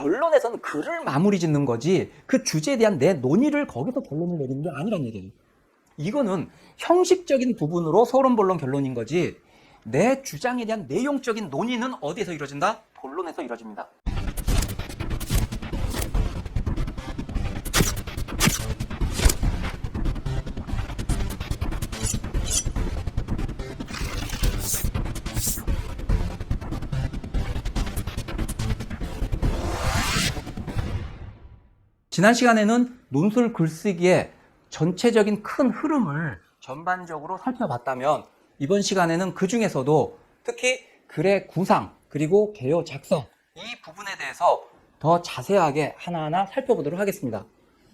결론에서는 글을 마무리 짓는 거지 그 주제에 대한 내 논의를 거기서 결론을 내리는 게 아니란 얘기예요. 이거는 형식적인 부분으로 서론, 본론, 결론인 거지 내 주장에 대한 내용적인 논의는 어디에서 이루어진다? 본론에서 이루어집니다. 지난 시간에는 논술 글쓰기의 전체적인 큰 흐름을 전반적으로 살펴봤다면 이번 시간에는 그 중에서도 특히 글의 구상 그리고 개요 작성 이 부분에 대해서 더 자세하게 하나하나 살펴보도록 하겠습니다.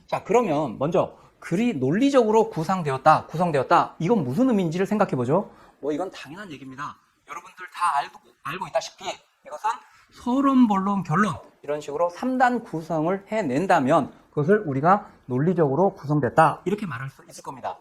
자, 그러면 먼저 글이 논리적으로 구성되었다 이건 무슨 의미인지를 생각해보죠. 이건 당연한 얘기입니다. 여러분들 다 알고 있다시피 이것은 서론, 본론, 결론 이런 식으로 3단 구성을 해낸다면 그것을 우리가 논리적으로 구성됐다 이렇게 말할 수 있을 겁니다.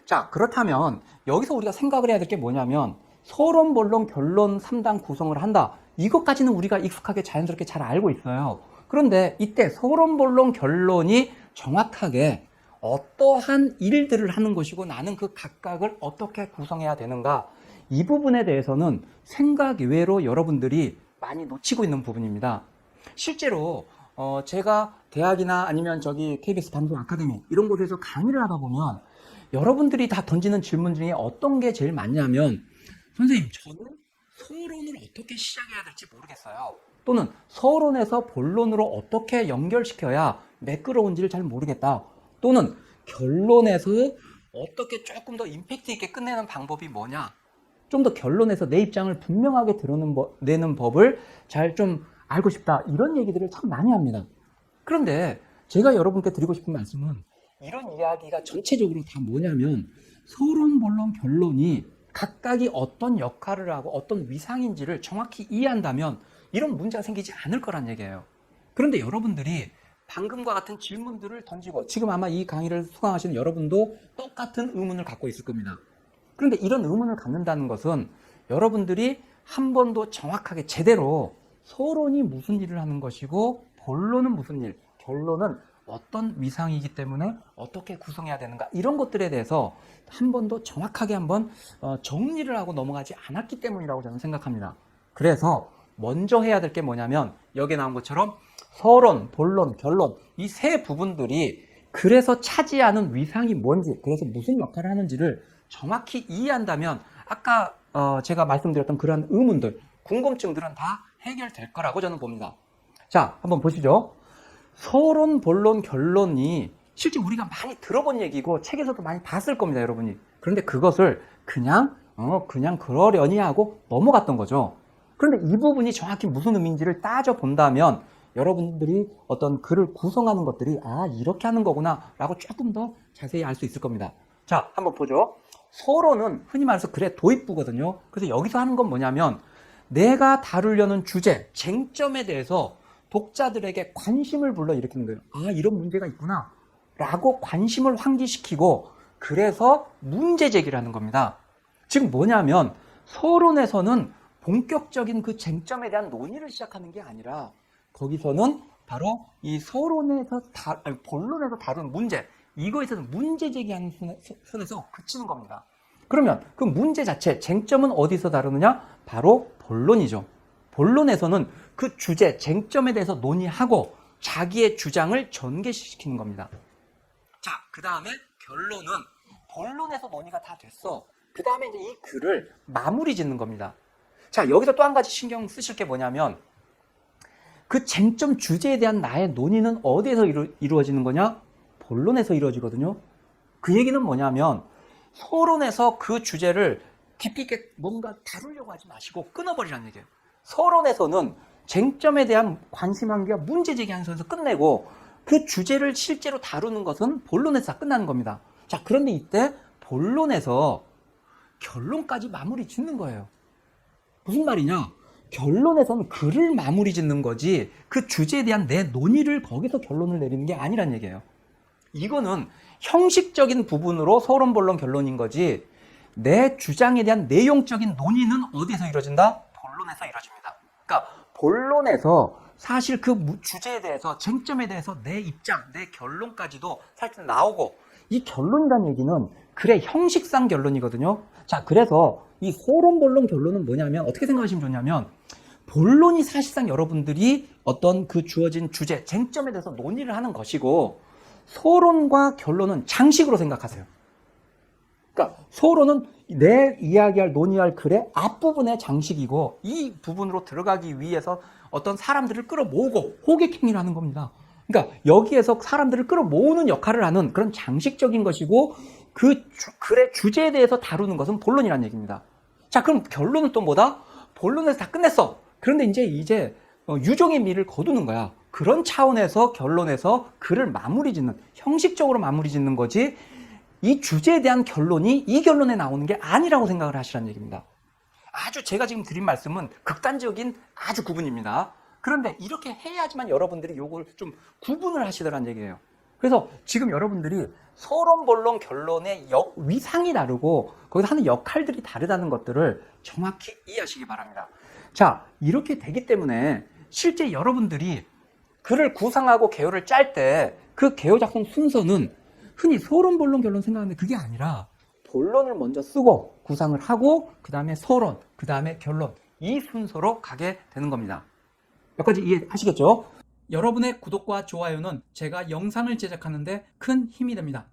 자, 그렇다면 여기서 우리가 생각을 해야 될 게 뭐냐면 서론, 본론, 결론 3단 구성을 한다. 이것까지는 우리가 익숙하게 자연스럽게 잘 알고 있어요. 그런데 이때 서론, 본론, 결론이 정확하게 어떠한 일들을 하는 것이고 나는 그 각각을 어떻게 구성해야 되는가 이 부분에 대해서는 생각 외로 여러분들이 많이 놓치고 있는 부분입니다. 실제로 제가 대학이나 아니면 KBS 방송 아카데미 이런 곳에서 강의를 하다 보면 여러분들이 다 던지는 질문 중에 어떤 게 제일 많냐면 선생님 저는 서론을 어떻게 시작해야 될지 모르겠어요. 또는 서론에서 본론으로 어떻게 연결시켜야 매끄러운지를 잘 모르겠다. 또는 결론에서 어떻게 조금 더 임팩트 있게 끝내는 방법이 뭐냐. 좀 더 결론에서 내 입장을 분명하게 드러내는 법을 잘 좀 알고 싶다. 이런 얘기들을 참 많이 합니다. 그런데 제가 여러분께 드리고 싶은 말씀은 이런 이야기가 전체적으로 다 뭐냐면 서론, 본론, 결론이 각각이 어떤 역할을 하고 어떤 위상인지를 정확히 이해한다면 이런 문제가 생기지 않을 거란 얘기예요. 그런데 여러분들이 방금과 같은 질문들을 던지고 지금 아마 이 강의를 수강하시는 여러분도 똑같은 의문을 갖고 있을 겁니다. 그런데 이런 의문을 갖는다는 것은 여러분들이 한 번도 정확하게 제대로 서론이 무슨 일을 하는 것이고 본론은 무슨 일, 결론은 어떤 위상이기 때문에 어떻게 구성해야 되는가 이런 것들에 대해서 한 번도 정확하게 한번 정리를 하고 넘어가지 않았기 때문이라고 저는 생각합니다. 그래서 먼저 해야 될 게 뭐냐면 여기에 나온 것처럼 서론, 본론, 결론 이 세 부분들이 글에서 차지하는 위상이 뭔지 그래서 무슨 역할을 하는지를 정확히 이해한다면 아까 제가 말씀드렸던 그러한 의문들, 궁금증들은 다 해결될 거라고 저는 봅니다. 자, 한번 보시죠. 서론, 본론, 결론이 실제 우리가 많이 들어본 얘기고 책에서도 많이 봤을 겁니다, 여러분이. 그런데 그것을 그냥 그러려니 하고 넘어갔던 거죠. 그런데 이 부분이 정확히 무슨 의미인지를 따져본다면 여러분들이 어떤 글을 구성하는 것들이 이렇게 하는 거구나 라고 조금 더 자세히 알 수 있을 겁니다. 자, 한번 보죠. 서론은 흔히 말해서 글의 도입부거든요. 그래서 여기서 하는 건 뭐냐면 내가 다루려는 주제, 쟁점에 대해서 독자들에게 관심을 불러일으키는 거예요. 이런 문제가 있구나 라고 관심을 환기시키고 그래서 문제 제기를 하는 겁니다. 즉 뭐냐면 서론에서는 본격적인 그 쟁점에 대한 논의를 시작하는 게 아니라 거기서는 바로 이 본론에서 다룬 문제 이거에서는 문제 제기하는 선에서 그치는 겁니다. 그러면 그 문제 자체, 쟁점은 어디서 다루느냐? 바로 본론이죠. 본론에서는 그 주제, 쟁점에 대해서 논의하고 자기의 주장을 전개시키는 겁니다. 자, 그 다음에 결론은 본론에서 논의가 다 됐어. 그 다음에 이제 이 글을 마무리 짓는 겁니다. 자, 여기서 또 한 가지 신경 쓰실 게 뭐냐면 그 쟁점 주제에 대한 나의 논의는 어디에서 이루어지는 거냐? 본론에서 이루어지거든요. 그 얘기는 뭐냐면 서론에서 그 주제를 깊이 있게 뭔가 다루려고 하지 마시고 끊어버리라는 얘기예요. 서론에서는 쟁점에 대한 관심 환기와 문제 제기하는 선에서 끝내고 그 주제를 실제로 다루는 것은 본론에서 다 끝나는 겁니다. 자, 그런데 이때 본론에서 결론까지 마무리 짓는 거예요. 무슨 말이냐? 결론에서는 글을 마무리 짓는 거지 그 주제에 대한 내 논의를 거기서 결론을 내리는 게 아니란 얘기예요. 이거는 형식적인 부분으로 서론, 본론, 결론인 거지 내 주장에 대한 내용적인 논의는 어디에서 이루어진다? 본론에서 이루어집니다. 그러니까 본론에서 사실 그 주제에 대해서, 쟁점에 대해서 내 입장, 내 결론까지도 사실 나오고, 이 결론이라는 얘기는 글의 형식상 결론이거든요. 자, 그래서 이 소론, 본론, 결론은 뭐냐면 어떻게 생각하시면 좋냐면, 본론이 사실상 여러분들이 어떤 그 주어진 주제, 쟁점에 대해서 논의를 하는 것이고, 소론과 결론은 장식으로 생각하세요. 그러니까 소론은 내 이야기할, 논의할 글의 앞부분의 장식이고, 이 부분으로 들어가기 위해서 어떤 사람들을 끌어모으고 호객행위를 하는 겁니다. 그러니까 여기에서 사람들을 끌어모으는 역할을 하는 그런 장식적인 것이고, 그 글의 주제에 대해서 다루는 것은 본론이라는 얘기입니다. 자, 그럼 결론은 또 뭐다? 본론에서 다 끝냈어. 그런데 이제 유종의 미를 거두는 거야. 그런 차원에서 결론에서 글을 마무리 짓는, 형식적으로 마무리 짓는 거지, 이 주제에 대한 결론이 이 결론에 나오는 게 아니라고 생각을 하시라는 얘기입니다. 아주 제가 지금 드린 말씀은 극단적인 아주 구분입니다. 그런데 이렇게 해야지만 여러분들이 요걸 좀 구분을 하시더란 얘기예요. 그래서 지금 여러분들이 소론, 본론, 결론의 위상이 다르고 거기서 하는 역할들이 다르다는 것들을 정확히 이해하시기 바랍니다. 자, 이렇게 되기 때문에 실제 여러분들이 글을 구상하고 개요를 짤 때 그 개요 작성 순서는 흔히 소론, 본론, 결론 생각하는데 그게 아니라 본론을 먼저 쓰고 구상을 하고 그 다음에 소론, 그 다음에 결론, 이 순서로 가게 되는 겁니다. 몇 가지 이해하시겠죠? 여러분의 구독과 좋아요는 제가 영상을 제작하는데 큰 힘이 됩니다.